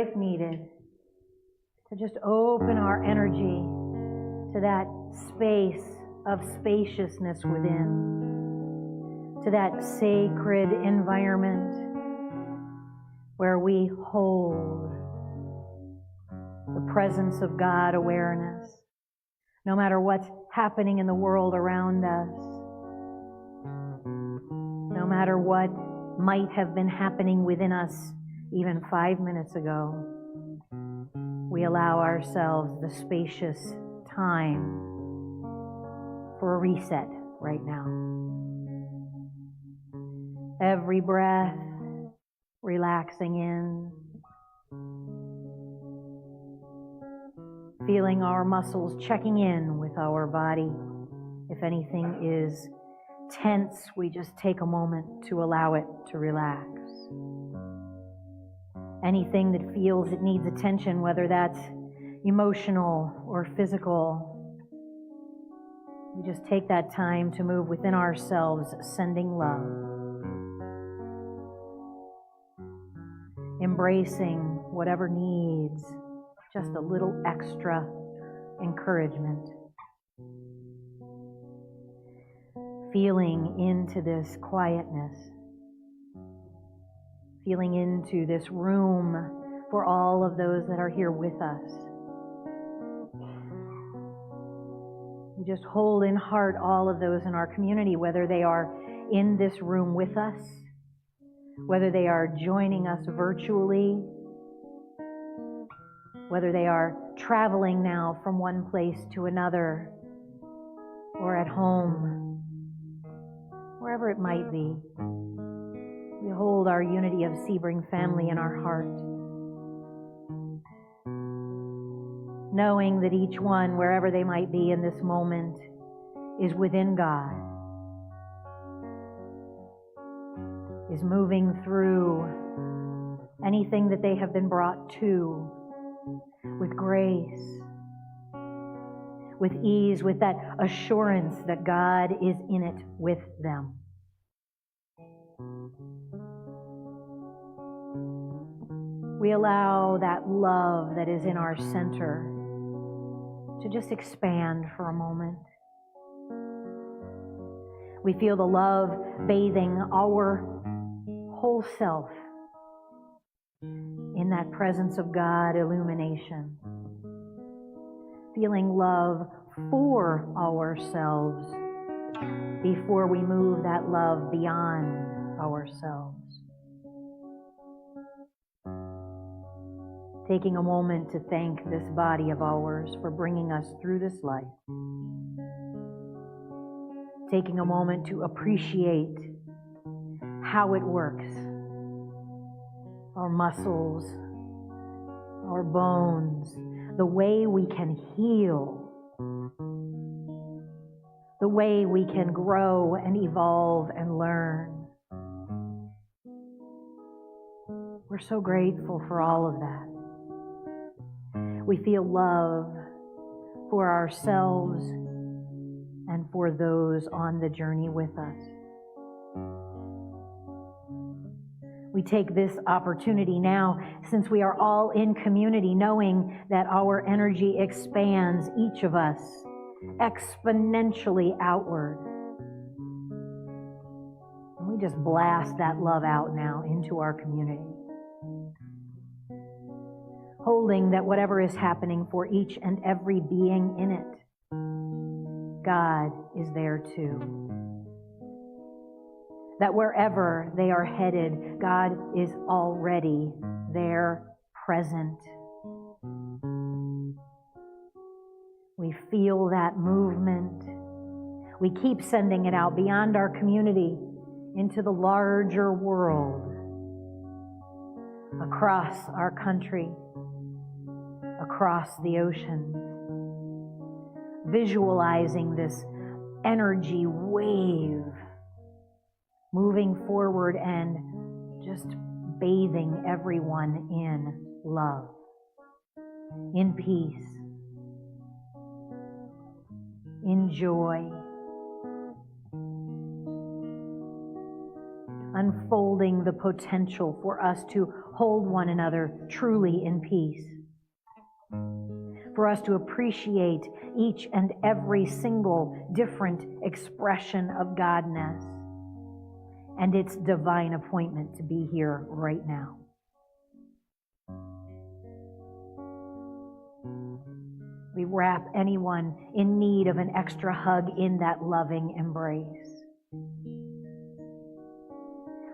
if needed, to just open our energy to that space of spaciousness within, to that sacred environment where we hold the presence of God awareness, no matter what's happening in the world around us, no matter what might have been happening within us even 5 minutes ago. We allow ourselves the spacious time for a reset right now. Every breath, relaxing in, feeling our muscles checking in with our body. If anything is tense, we just take a moment to allow it to relax. Anything that feels it needs attention, whether that's emotional or physical, we just take that time to move within ourselves, sending love. Embracing whatever needs just a little extra encouragement. Feeling into this quietness. Feeling into this room for all of those that are here with us. We just hold in heart all of those in our community, whether they are in this room with us, whether they are joining us virtually, whether they are traveling now from one place to another, or at home, wherever it might be. We hold our unity of Sebring family in our heart, knowing that each one, wherever they might be in this moment, is within God, is moving through anything that they have been brought to with grace, with ease, with that assurance that God is in it with them. We allow that love that is in our center to just expand for a moment. We feel the love bathing our whole self in that presence of God illumination. Feeling love for ourselves before we move that love beyond ourselves. Taking a moment to thank this body of ours for bringing us through this life. Taking a moment to appreciate how it works. Our muscles, our bones, the way we can heal, the way we can grow and evolve and learn. We're so grateful for all of that. We feel love for ourselves and for those on the journey with us. We take this opportunity now, since we are all in community, knowing that our energy expands, each of us, exponentially outward. And we just blast that love out now into our community. Holding that whatever is happening for each and every being in it, God is there too. That wherever they are headed, God is already there, present. We feel that movement. We keep sending it out beyond our community into the larger world, across our country, across the ocean, visualizing this energy wave moving forward and just bathing everyone in love, in peace, in joy. unfolding the potential for us to hold one another truly in peace, for us to appreciate each and every single different expression of Godness and its divine appointment to be here right now. We wrap anyone in need of an extra hug in that loving embrace.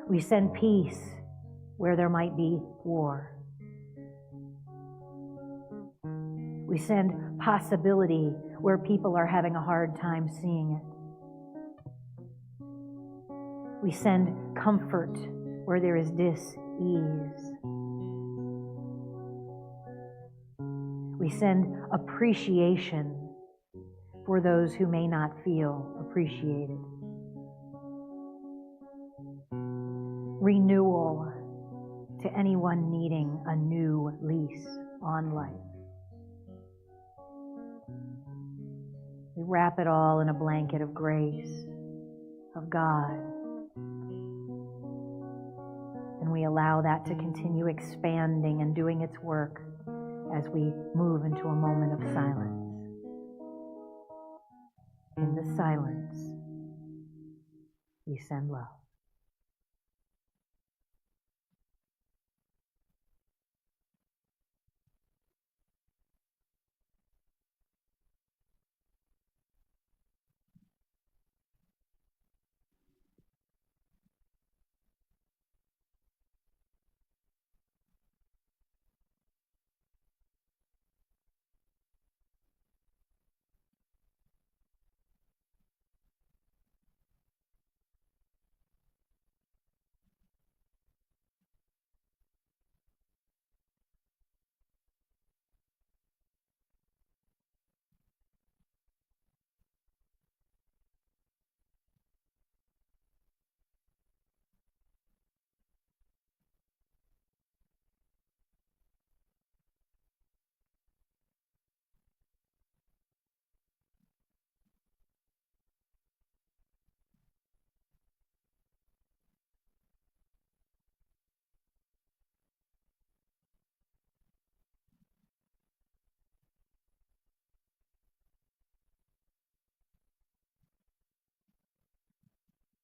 We send peace where there might be war. We send possibility where people are having a hard time seeing it. We send comfort where there is dis-ease. We send appreciation for those who may not feel appreciated. Renewal to anyone needing a new lease on life. We wrap it all in a blanket of grace, of God. And we allow that to continue expanding and doing its work as we move into a moment of silence. In the silence, we send love.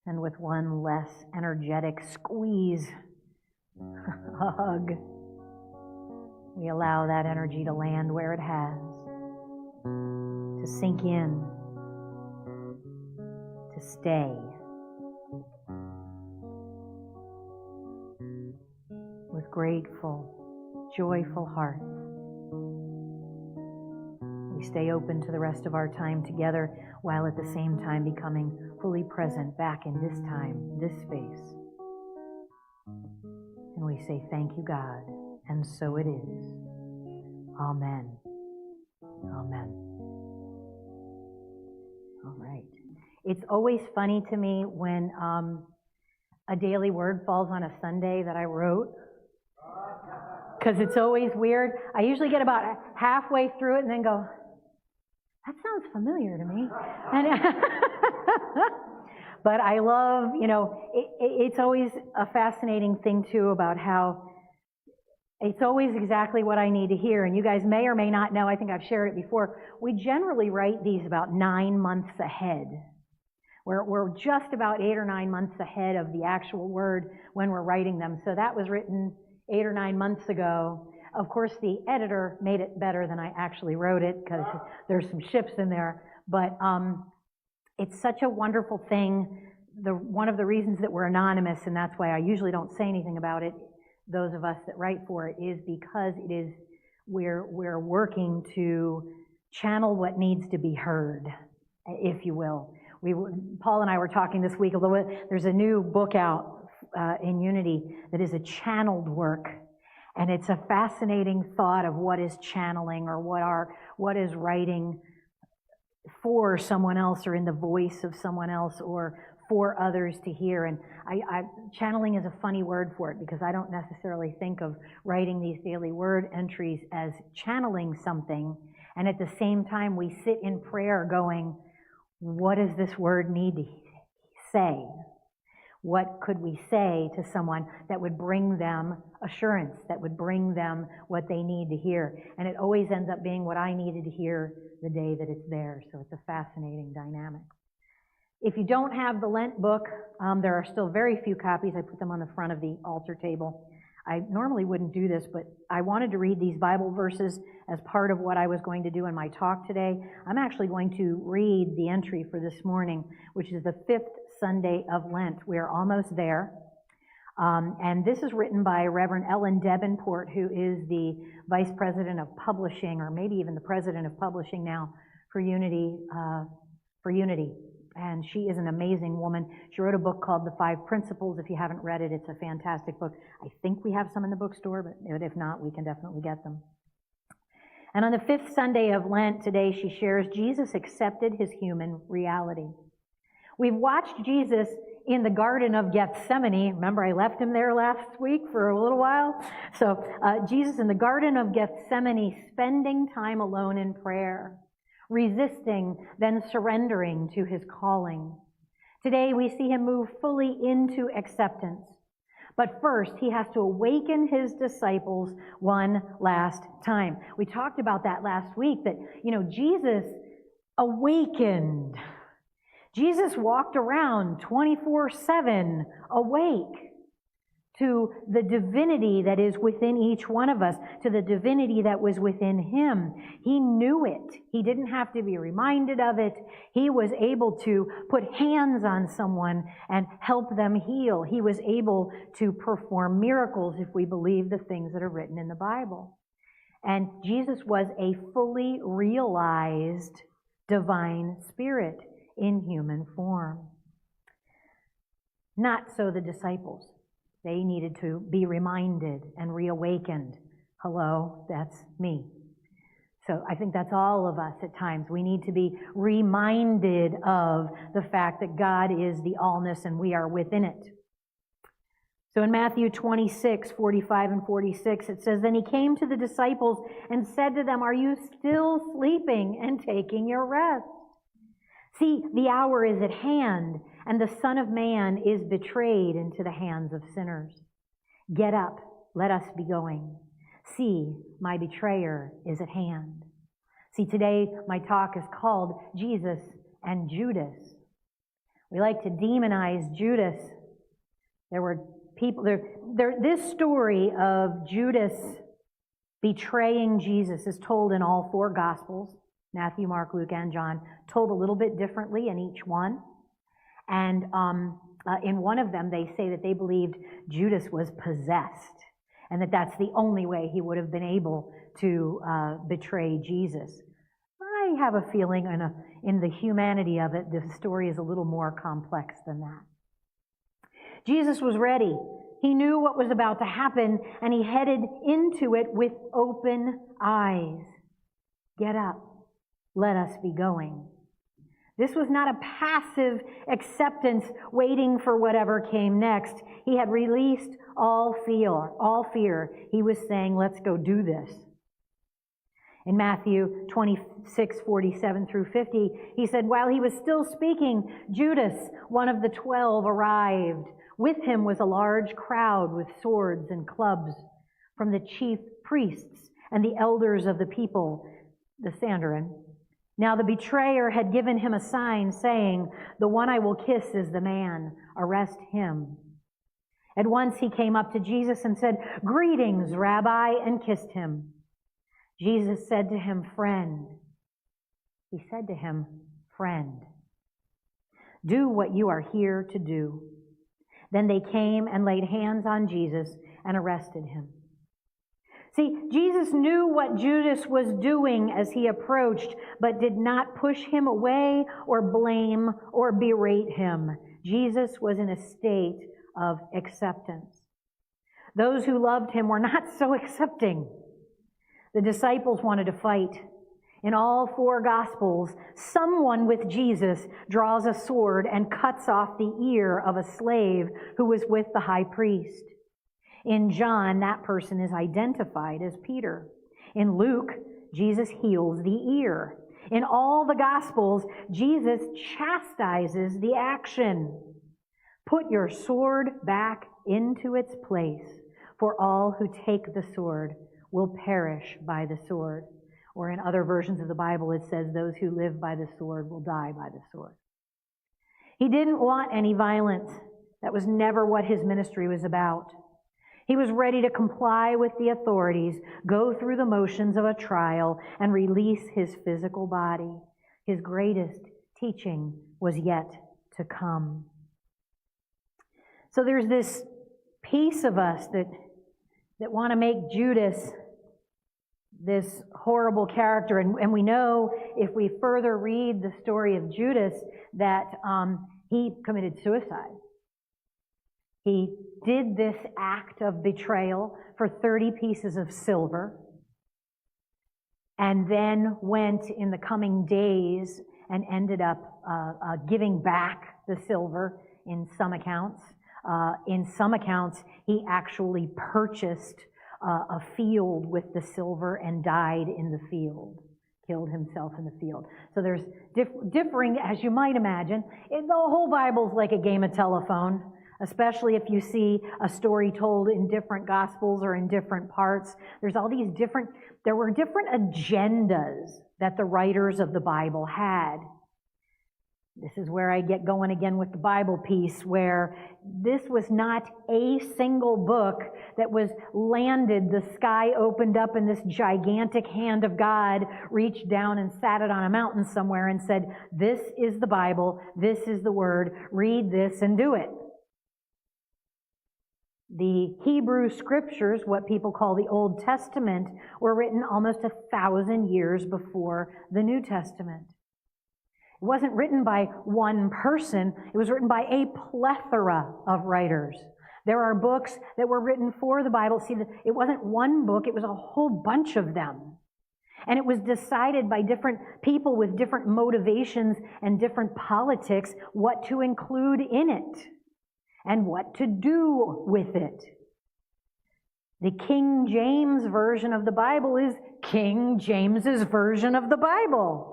And with one less energetic squeeze, hug, we allow that energy to land where it has, to sink in, to stay. With grateful, joyful hearts, we stay open to the rest of our time together while at the same time becoming fully present back in this time, this space. And we say, thank you, God, and so it is. Amen. Amen. All right. It's always funny to me when a daily word falls on a Sunday that I wrote, because it's always weird. I usually get about halfway through it and then go, that sounds familiar to me. And but I love, it's always a fascinating thing, too, about how it's always exactly what I need to hear. And you guys may or may not know, I think I've shared it before, we generally write these about 9 months ahead. We're just about 8 or 9 months ahead of the actual word when we're writing them. So that was written 8 or 9 months ago. Of course, the editor made it better than I actually wrote it because there's some ships in there. But it's such a wonderful thing. One of the reasons that we're anonymous, and that's why I usually don't say anything about it, those of us that write for it, is because we're working to channel what needs to be heard, if you will. Paul and I were talking this week a little bit. There's a new book out in Unity that is a channeled work. And it's a fascinating thought of what is channeling, or what is writing for someone else, or in the voice of someone else, or for others to hear. And channeling is a funny word for it, because I don't necessarily think of writing these daily word entries as channeling something. And at the same time, we sit in prayer going, what does this word need to say? What could we say to someone that would bring them assurance, that would bring them what they need to hear? And it always ends up being what I needed to hear the day that it's there. So it's a fascinating dynamic. If you don't have the Lent book, there are still very few copies. I put them on the front of the altar table. I normally wouldn't do this, but I wanted to read these Bible verses as part of what I was going to do in my talk today. I'm actually going to read the entry for this morning, which is the 5th Sunday of Lent. We're almost there. And this is written by Reverend Ellen Debenport, who is the Vice President of Publishing, or maybe even the President of Publishing now for Unity. And she is an amazing woman. She wrote a book called The 5 Principles. If you haven't read it, it's a fantastic book. I think we have some in the bookstore, but if not, we can definitely get them. And on the 5th Sunday of Lent today, she shares Jesus accepted his human reality. We've watched Jesus in the Garden of Gethsemane. Remember, I left him there last week for a little while. So Jesus in the Garden of Gethsemane, spending time alone in prayer, resisting, then surrendering to his calling. Today we see him move fully into acceptance. But first, he has to awaken his disciples one last time. We talked about that last week, that, Jesus awakened. Jesus walked around 24/7 awake to the divinity that is within each one of us, to the divinity that was within him. He knew it. He didn't have to be reminded of it. He was able to put hands on someone and help them heal. He was able to perform miracles if we believe the things that are written in the Bible. And Jesus was a fully realized divine spirit in human form. Not so the disciples. They needed to be reminded and reawakened. Hello, that's me. So I think that's all of us at times. We need to be reminded of the fact that God is the allness and we are within it. So in Matthew 26:45 and 46, it says, "Then he came to the disciples and said to them, 'Are you still sleeping and taking your rest? See, the hour is at hand, and the Son of Man is betrayed into the hands of sinners. Get up, let us be going. See, my betrayer is at hand.'" See, today my talk is called Jesus and Judas. We like to demonize Judas. There were people this story of Judas betraying Jesus is told in all 4 Gospels. Matthew, Mark, Luke, and John, told a little bit differently in each one. And in one of them, they say that they believed Judas was possessed, and that's the only way he would have been able to betray Jesus. I have a feeling in the humanity of it, the story is a little more complex than that. Jesus was ready. He knew what was about to happen, and he headed into it with open eyes. Get up. Let us be going. This was not a passive acceptance waiting for whatever came next. He had released all fear. He was saying, let's go do this. In Matthew 26:47 through 50, he said, while he was still speaking, Judas, one of the 12, arrived. With him was a large crowd with swords and clubs from the chief priests and the elders of the people, the Sanhedrin. Now the betrayer had given him a sign saying, "The one I will kiss is the man. Arrest him." At once he came up to Jesus and said, "Greetings, Rabbi," and kissed him. Jesus said to him, "Friend." He said to him, "Friend, do what you are here to do." Then they came and laid hands on Jesus and arrested him. See, Jesus knew what Judas was doing as he approached, but did not push him away or blame or berate him. Jesus was in a state of acceptance. Those who loved him were not so accepting. The disciples wanted to fight. In all 4 Gospels, someone with Jesus draws a sword and cuts off the ear of a slave who was with the high priest. In John, that person is identified as Peter. In Luke, Jesus heals the ear. In all the Gospels, Jesus chastises the action. Put your sword back into its place, for all who take the sword will perish by the sword. Or in other versions of the Bible, it says those who live by the sword will die by the sword. He didn't want any violence. That was never what his ministry was about. He was ready to comply with the authorities, go through the motions of a trial, and release his physical body. His greatest teaching was yet to come. So there's this piece of us that want to make Judas this horrible character. And we know, if we further read the story of Judas, that he committed suicide. He did this act of betrayal for 30 pieces of silver, and then went in the coming days and ended up giving back the silver in some accounts. In some accounts, he actually purchased a field with the silver and died in the field, killed himself in the field. So there's differing, as you might imagine. The whole Bible's like a game of telephone, especially if you see a story told in different gospels or in different parts. There were different agendas that the writers of the Bible had. This is where I get going again with the Bible piece, where this was not a single book that was landed, the sky opened up and this gigantic hand of God reached down and sat it on a mountain somewhere and said, this is the Bible, this is the Word, read this and do it. The Hebrew Scriptures, what people call the Old Testament, were written almost 1,000 years before the New Testament. It wasn't written by one person. It was written by a plethora of writers. There are books that were written for the Bible. See, it wasn't one book. It was a whole bunch of them. And it was decided by different people with different motivations and different politics what to include in it and what to do with it. The King James Version of the Bible is King James's version of the Bible.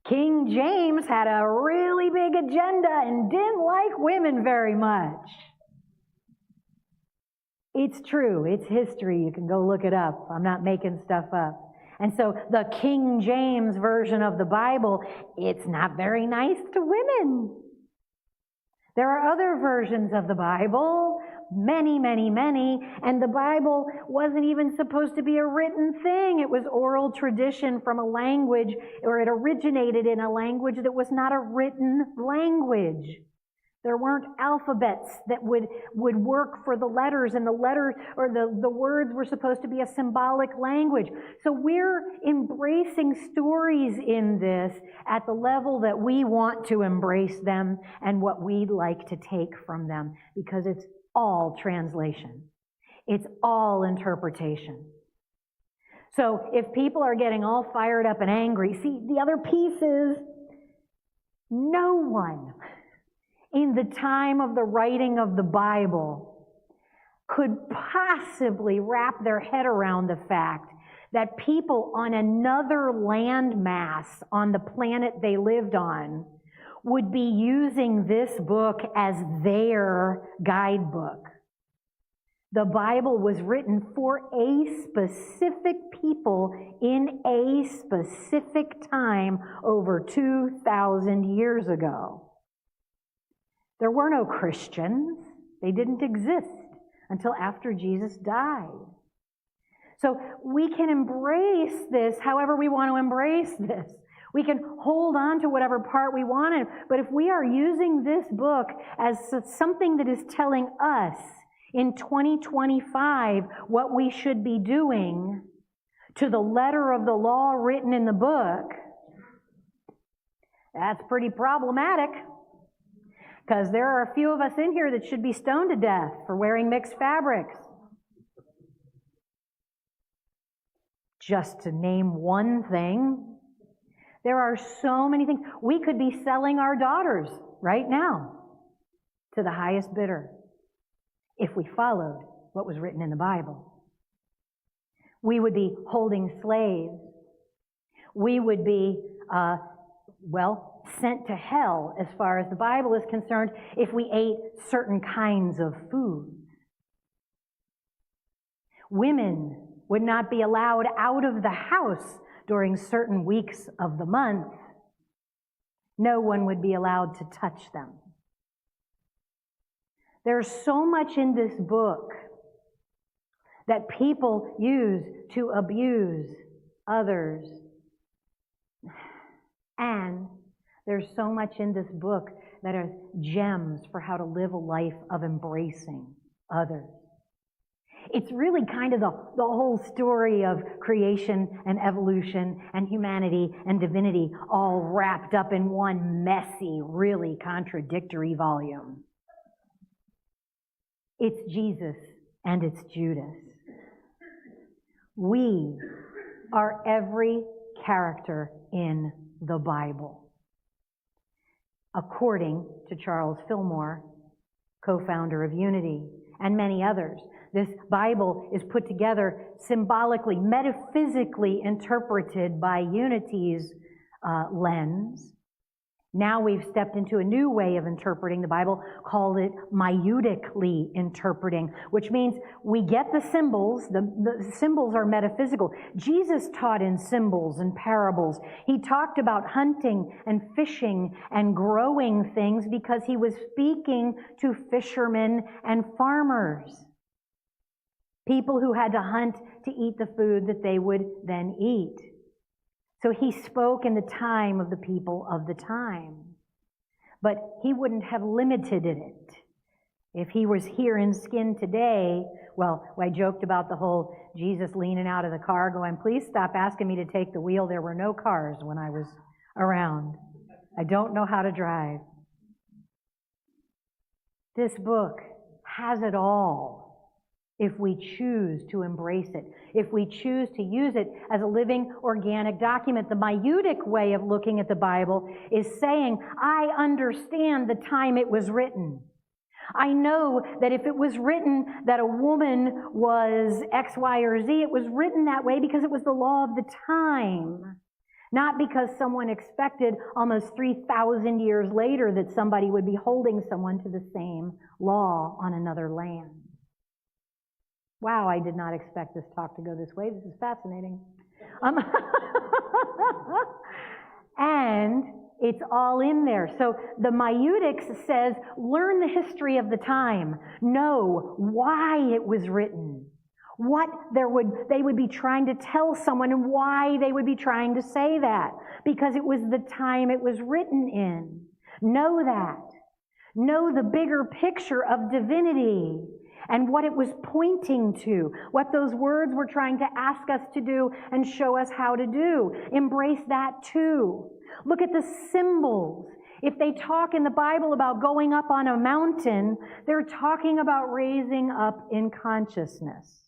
King James had a really big agenda and didn't like women very much. It's true. It's history. You can go look it up. I'm not making stuff up. And so the King James Version of the Bible, it's not very nice to women. There are other versions of the Bible, many, many, many, and the Bible wasn't even supposed to be a written thing. It was oral tradition from a language, or it originated in a language that was not a written language. There weren't alphabets that would work for the letters, and the letters or the words were supposed to be a symbolic language. So we're embracing stories in this at the level that we want to embrace them and what we'd like to take from them, because it's all translation. It's all interpretation. So if people are getting all fired up and angry, see, the other piece is no one in the time of the writing of the Bible could possibly wrap their head around the fact that people on another landmass on the planet they lived on would be using this book as their guidebook. The Bible was written for a specific people in a specific time over 2,000 years ago. There were no Christians. They didn't exist until after Jesus died. So we can embrace this however we want to embrace this. We can hold on to whatever part we want, but if we are using this book as something that is telling us in 2025 what we should be doing to the letter of the law written in the book, that's pretty problematic. Because there are a few of us in here that should be stoned to death for wearing mixed fabrics. Just to name one thing. There are so many things. We could be selling our daughters right now to the highest bidder if we followed what was written in the Bible. We would be holding slaves. We would be, sent to hell, as far as the Bible is concerned, if we ate certain kinds of foods. Women would not be allowed out of the house during certain weeks of the month. No one would be allowed to touch them. There's so much in this book that people use to abuse others. And there's so much in this book that are gems for how to live a life of embracing others. It's really kind of the whole story of creation and evolution and humanity and divinity all wrapped up in one messy, really contradictory volume. It's Jesus and it's Judas. We are every character in the Bible, according to Charles Fillmore, co-founder of Unity, and many others. This Bible is put together symbolically, metaphysically interpreted by Unity's lens. Now we've stepped into a new way of interpreting the Bible, called it maieutically interpreting, which means we get the symbols. The symbols are metaphysical. Jesus taught in symbols and parables. He talked about hunting and fishing and growing things because he was speaking to fishermen and farmers, people who had to hunt to eat the food that they would then eat. So he spoke in the time of the people of the time. But he wouldn't have limited it. If he was here in skin today, well, I joked about the whole Jesus leaning out of the car going, please stop asking me to take the wheel. There were no cars when I was around. I don't know how to drive. This book has it all. If we choose to embrace it, if we choose to use it as a living, organic document. The maieutic way of looking at the Bible is saying, I understand the time it was written. I know that if it was written that a woman was X, Y, or Z, it was written that way because it was the law of the time. Not because someone expected almost 3,000 years later that somebody would be holding someone to the same law on another land. Wow, I did not expect this talk to go this way. This is fascinating. And it's all in there. So the Maieutic says, learn the history of the time. Know why it was written. What they would be trying to tell someone and why they would be trying to say that. Because it was the time it was written in. Know that. Know the bigger picture of divinity and what it was pointing to, what those words were trying to ask us to do and show us how to do. Embrace that too. Look at the symbols. If they talk in the Bible about going up on a mountain, they're talking about raising up in consciousness.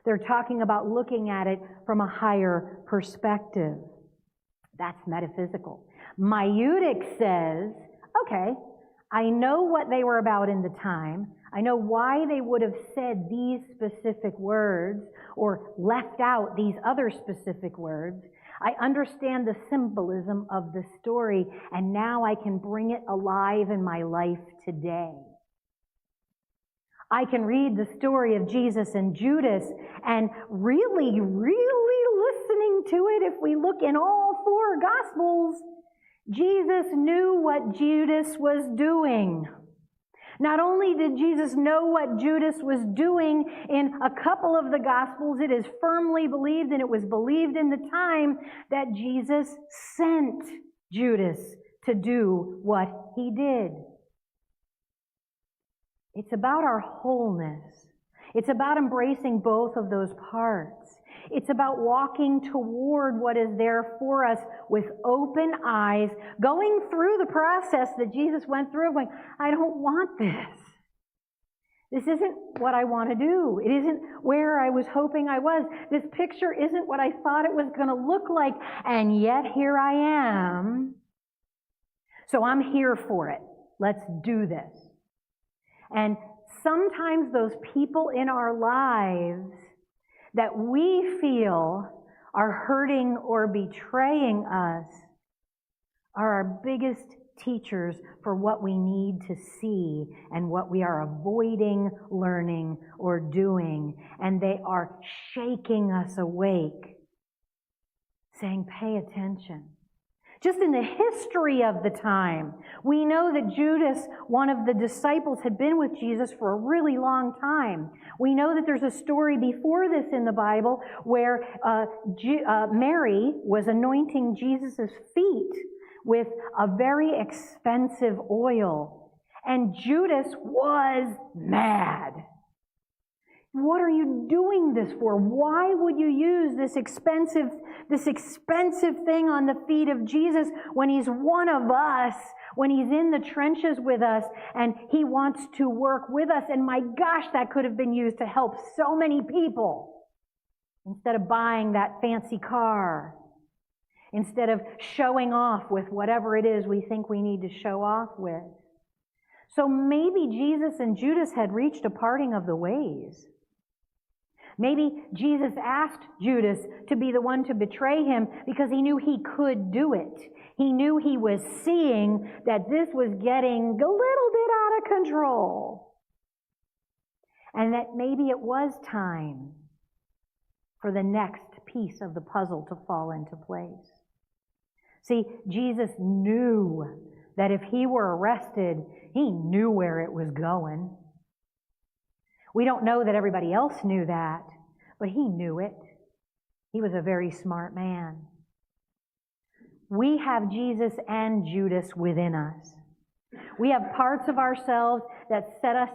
They're talking about looking at it from a higher perspective. That's metaphysical. Maieutic says, okay, I know what they were about in the time. I know why they would have said these specific words or left out these other specific words. I understand the symbolism of the story, and now I can bring it alive in my life today. I can read the story of Jesus and Judas and really, really listening to it. If we look in all four Gospels, Jesus knew what Judas was doing. Not only did Jesus know what Judas was doing in a couple of the Gospels, it is firmly believed, and it was believed in the time, that Jesus sent Judas to do what he did. It's about our wholeness. It's about embracing both of those parts. It's about walking toward what is there for us with open eyes, going through the process that Jesus went through, going, I don't want this. This isn't what I want to do. It isn't where I was hoping I was. This picture isn't what I thought it was going to look like, and yet here I am. So I'm here for it. Let's do this. And sometimes those people in our lives that we feel are hurting or betraying us are our biggest teachers for what we need to see and what we are avoiding learning or doing. And they are shaking us awake, saying, pay attention. Just in the history of the time, we know that Judas, one of the disciples, had been with Jesus for a really long time. We know that there's a story before this in the Bible where Mary was anointing Jesus' feet with a very expensive oil. And Judas was mad. What are you doing this for? Why would you use this expensive thing on the feet of Jesus when he's one of us, when he's in the trenches with us, and he wants to work with us? And my gosh, that could have been used to help so many people. Instead of buying that fancy car, instead of showing off with whatever it is we think we need to show off with. So maybe Jesus and Judas had reached a parting of the ways. Maybe Jesus asked Judas to be the one to betray him because he knew he could do it. He knew he was seeing that this was getting a little bit out of control. And that maybe it was time for the next piece of the puzzle to fall into place. See, Jesus knew that if he were arrested, he knew where it was going. We don't know that everybody else knew that, but he knew it. He was a very smart man. We have Jesus and Judas within us. We have parts of ourselves that set us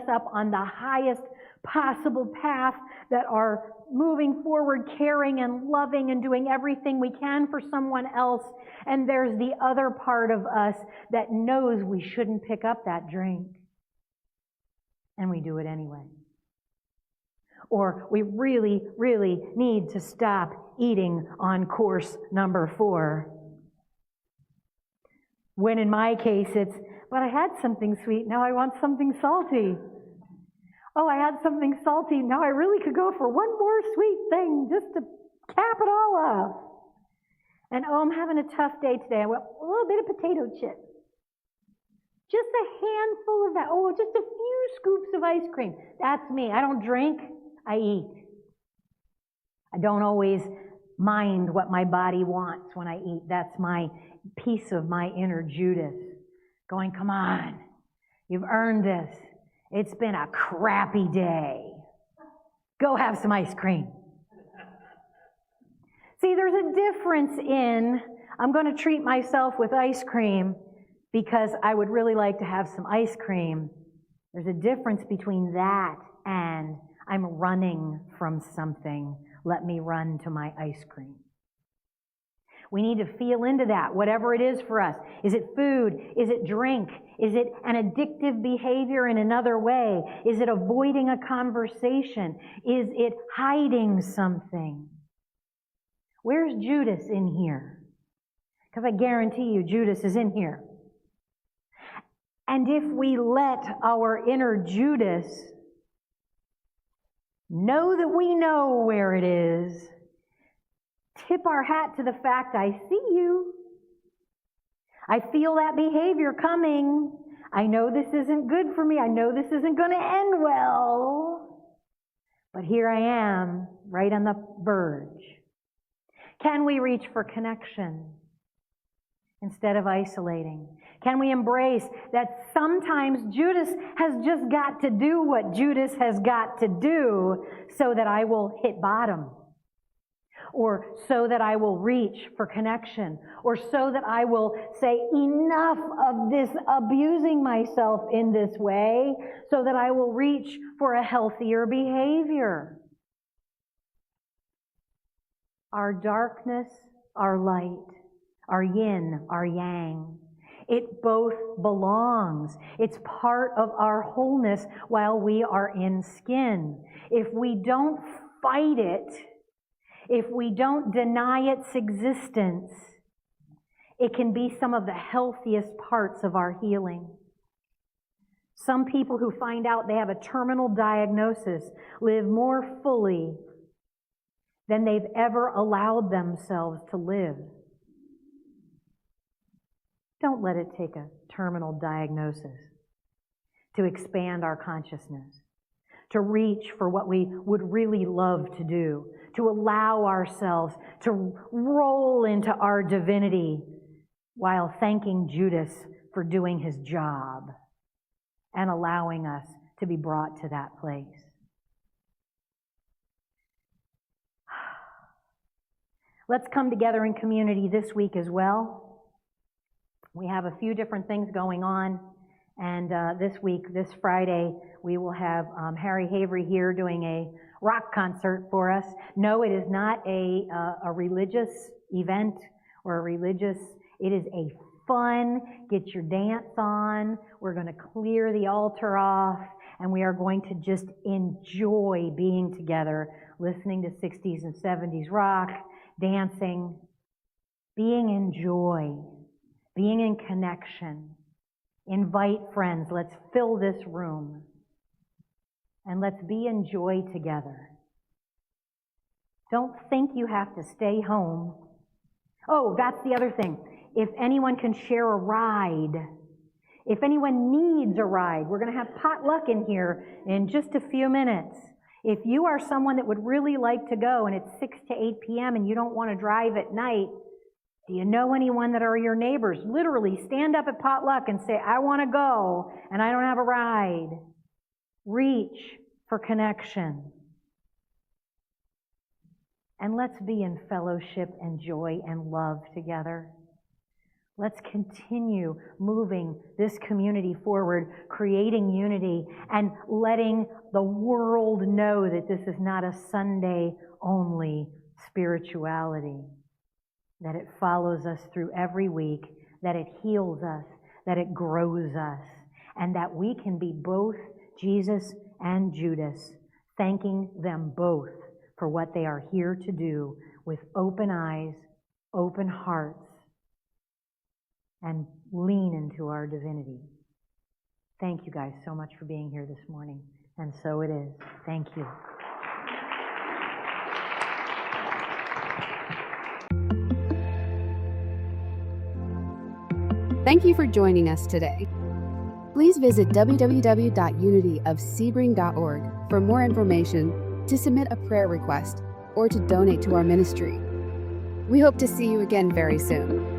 up on the highest possible path, that are moving forward, caring and loving and doing everything we can for someone else. And there's the other part of us that knows we shouldn't pick up that drink. And we do it anyway. Or we really, really need to stop eating on course number 4. When in my case it's, but I had something sweet, now I want something salty. Oh, I had something salty, now I really could go for one more sweet thing just to cap it all off. And oh, I'm having a tough day today. I want a little bit of potato chip. Just a handful of that. Oh, just a few scoops of ice cream. That's me. I don't drink, I eat. I don't always mind what my body wants when I eat. That's my piece of my inner Judas going, come on, you've earned this. It's been a crappy day. Go have some ice cream. See, there's a difference in, I'm going to treat myself with ice cream because I would really like to have some ice cream. There's a difference between that and I'm running from something. Let me run to my ice cream. We need to feel into that, whatever it is for us. Is it food? Is it drink? Is it an addictive behavior in another way? Is it avoiding a conversation? Is it hiding something? Where's Judas in here? Because I guarantee you Judas is in here. And if we let our inner Judas know that we know where it is, tip our hat to the fact, I see you. I feel that behavior coming. I know this isn't good for me. I know this isn't going to end well. But here I am, right on the verge. Can we reach for connection instead of isolating? Can we embrace that sometimes Judas has just got to do what Judas has got to do so that I will hit bottom? Or so that I will reach for connection, or so that I will say enough of this abusing myself in this way, so that I will reach for a healthier behavior. Our darkness, our light, our yin, our yang, it both belongs. It's part of our wholeness while we are in skin. If we don't fight it, if we don't deny its existence, it can be some of the healthiest parts of our healing. Some people who find out they have a terminal diagnosis live more fully than they've ever allowed themselves to live. Don't let it take a terminal diagnosis to expand our consciousness, to reach for what we would really love to do, to allow ourselves to roll into our divinity while thanking Judas for doing his job and allowing us to be brought to that place. Let's come together in community this week as well. We have a few different things going on, and this week, this Friday, we will have Harry Havery here doing a rock concert for us. No, it is not a religious event or a religious, it is a fun, get your dance on. We're going to clear the altar off, and we are going to just enjoy being together, listening to 60s and 70s rock, dancing, being in joy, being in connection. Invite friends. Let's fill this room. And let's be in joy together. Don't think you have to stay home. Oh, that's the other thing. If anyone can share a ride, if anyone needs a ride, we're going to have potluck in here in just a few minutes. If you are someone that would really like to go and it's 6 to 8 p.m. and you don't want to drive at night, do you know anyone that are your neighbors? Literally stand up at potluck and say, I want to go and I don't have a ride. Reach for connection. And let's be in fellowship and joy and love together. Let's continue moving this community forward, creating unity, and letting the world know that this is not a Sunday-only spirituality, that it follows us through every week, that it heals us, that it grows us, and that we can be both Jesus and Judas, thanking them both for what they are here to do with open eyes, open hearts, and lean into our divinity. Thank you guys so much for being here this morning. And so it is. Thank you. Thank you for joining us today. Please visit www.unityofsebring.org for more information, to submit a prayer request, or to donate to our ministry. We hope to see you again very soon.